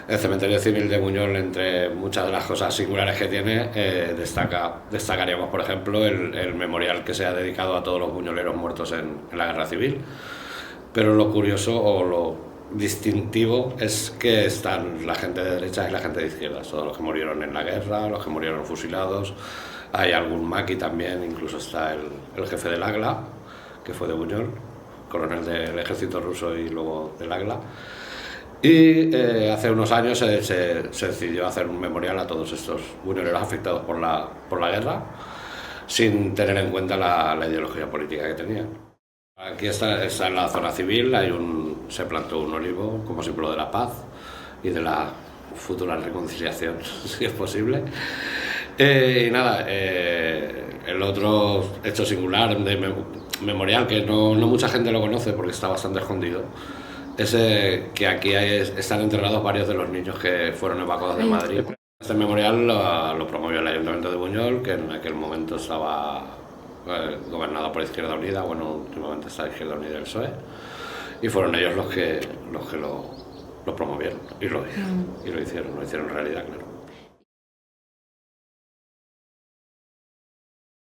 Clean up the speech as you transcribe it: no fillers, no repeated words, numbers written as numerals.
El cementerio civil de Buñol, entre muchas de las cosas singulares que tiene, destacaríamos, por ejemplo, el memorial que se ha dedicado a todos los buñoleros muertos en la guerra civil. Pero lo curioso o lo distintivo es que están la gente de derecha y la gente de izquierda, todos los que murieron en la guerra, los que murieron fusilados. Hay algún maqui también, incluso está el jefe del AGLA, que fue de Buñol, coronel del ejército ruso y luego del AGLA. Y hace unos años se decidió hacer un memorial a todos estos buñoleros afectados por la guerra, sin tener en cuenta la ideología política que tenían. Aquí está en la zona civil, se plantó un olivo como símbolo de la paz y de la futura reconciliación, si es posible. Y nada, el otro hecho singular de memorial, que no mucha gente lo conoce porque está bastante escondido, es que aquí están enterrados varios de los niños que fueron evacuados de Madrid. Este memorial lo promovió el Ayuntamiento de Buñol, que en aquel momento estaba gobernado por Izquierda Unida, bueno, últimamente está Izquierda Unida y el PSOE, y fueron ellos los que lo promovieron y lo hicieron realidad, claro.